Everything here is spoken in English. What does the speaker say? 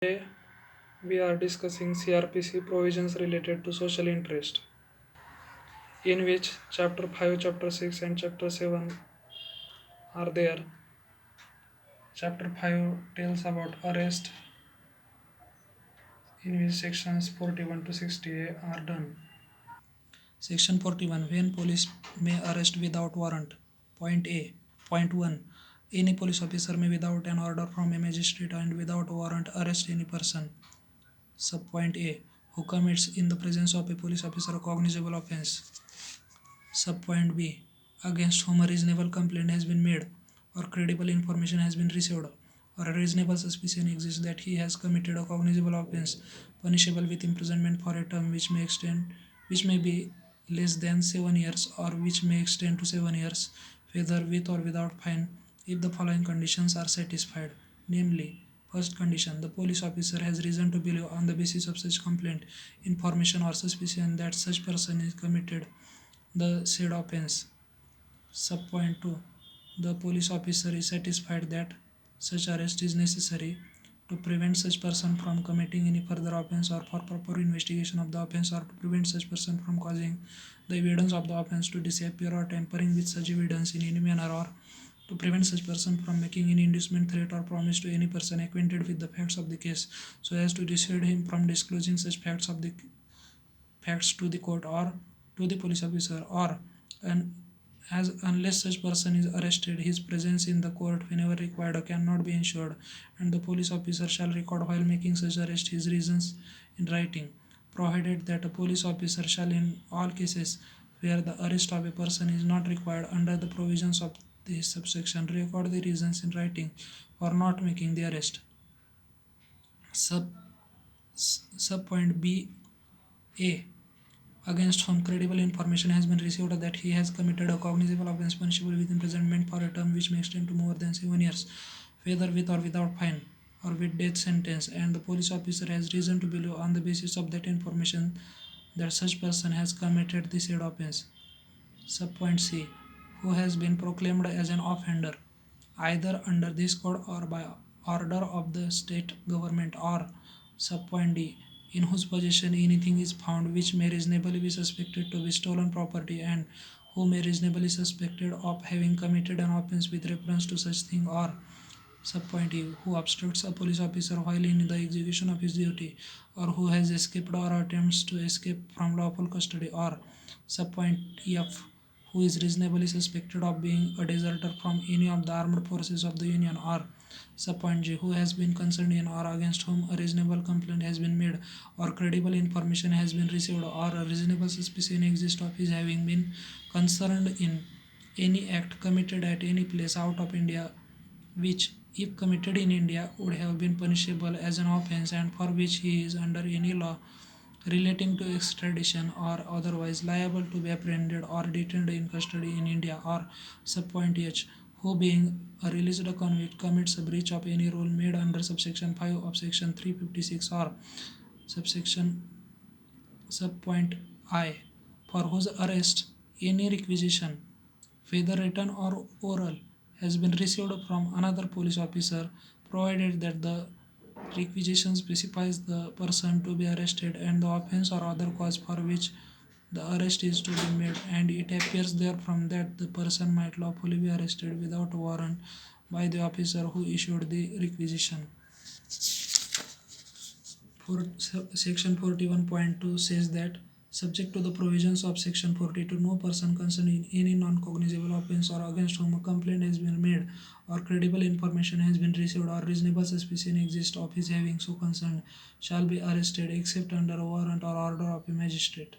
Today we are discussing CRPC provisions related to social interest, in which Chapter 5, Chapter 6, and Chapter 7 are there. Chapter 5 tells about arrest, in which sections 41 to 60 are done. Section 41, when police may arrest without warrant. Point A. Point 1. Any police officer may, without an order from a magistrate and without warrant, arrest any person. Subpoint A. Who commits in the presence of a police officer a cognizable offence. Subpoint B. Against whom a reasonable complaint has been made, or credible information has been received, or a reasonable suspicion exists that he has committed a cognizable offence, punishable with imprisonment for a term which may be less than 7 years, or which may extend to 7 years, whether with or without fine, if the following conditions are satisfied, namely: first condition, the police officer has reason to believe on the basis of such complaint, information, or suspicion that such person is committed the said offence. Subpoint 2. The police officer is satisfied that such arrest is necessary to prevent such person from committing any further offence, or for proper investigation of the offence, or to prevent such person from causing the evidence of the offence to disappear, or tampering with such evidence in any manner, or to prevent such person from making any inducement, threat, or promise to any person acquainted with the facts of the case, so as to dissuade him from disclosing such facts to the court or to the police officer, or and as unless such person is arrested, his presence in the court whenever required cannot be ensured, and the police officer shall record while making such arrest his reasons in writing, provided that a police officer shall, in all cases where the arrest of a person is not required under the provisions of this subsection, record the reasons in writing for not making the arrest. Subpoint B. A. Against whom credible information has been received that he has committed a cognizable offence, punishable with imprisonment for a term which may extend to more than 7 years, whether with or without fine, or with death sentence, and the police officer has reason to believe on the basis of that information that such person has committed the said offence. Subpoint C. Who has been proclaimed as an offender, either under this code or by order of the state government, or subpoint D. In whose possession anything is found which may reasonably be suspected to be stolen property, and who may reasonably suspected of having committed an offence with reference to such thing, or subpoint E. Who obstructs a police officer while in the execution of his duty, or who has escaped or attempts to escape from lawful custody, or subpoint F. Who is reasonably suspected of being a deserter from any of the armed forces of the Union, or subpoint G. Who has been concerned in or against whom a reasonable complaint has been made, or credible information has been received, or a reasonable suspicion exists of his having been concerned in any act committed at any place out of India, which, if committed in India, would have been punishable as an offence, and for which he is under any law relating to extradition or otherwise liable to be apprehended or detained in custody in India, or subpoint H. Who, being a released convict, commits a breach of any rule made under subsection 5 of section 356, or subsection subpoint I, for whose arrest any requisition, whether written or oral, has been received from another police officer, provided that the requisition specifies the person to be arrested and the offence or other cause for which the arrest is to be made, and it appears therefrom that the person might lawfully be arrested without a warrant by the officer who issued the requisition. Section 41.2 says that, subject to the provisions of Section 42, no person concerned in any non-cognizable offence or against whom a complaint has been made, or credible information has been received, or reasonable suspicion exists of his having so concerned, shall be arrested except under a warrant or order of a magistrate.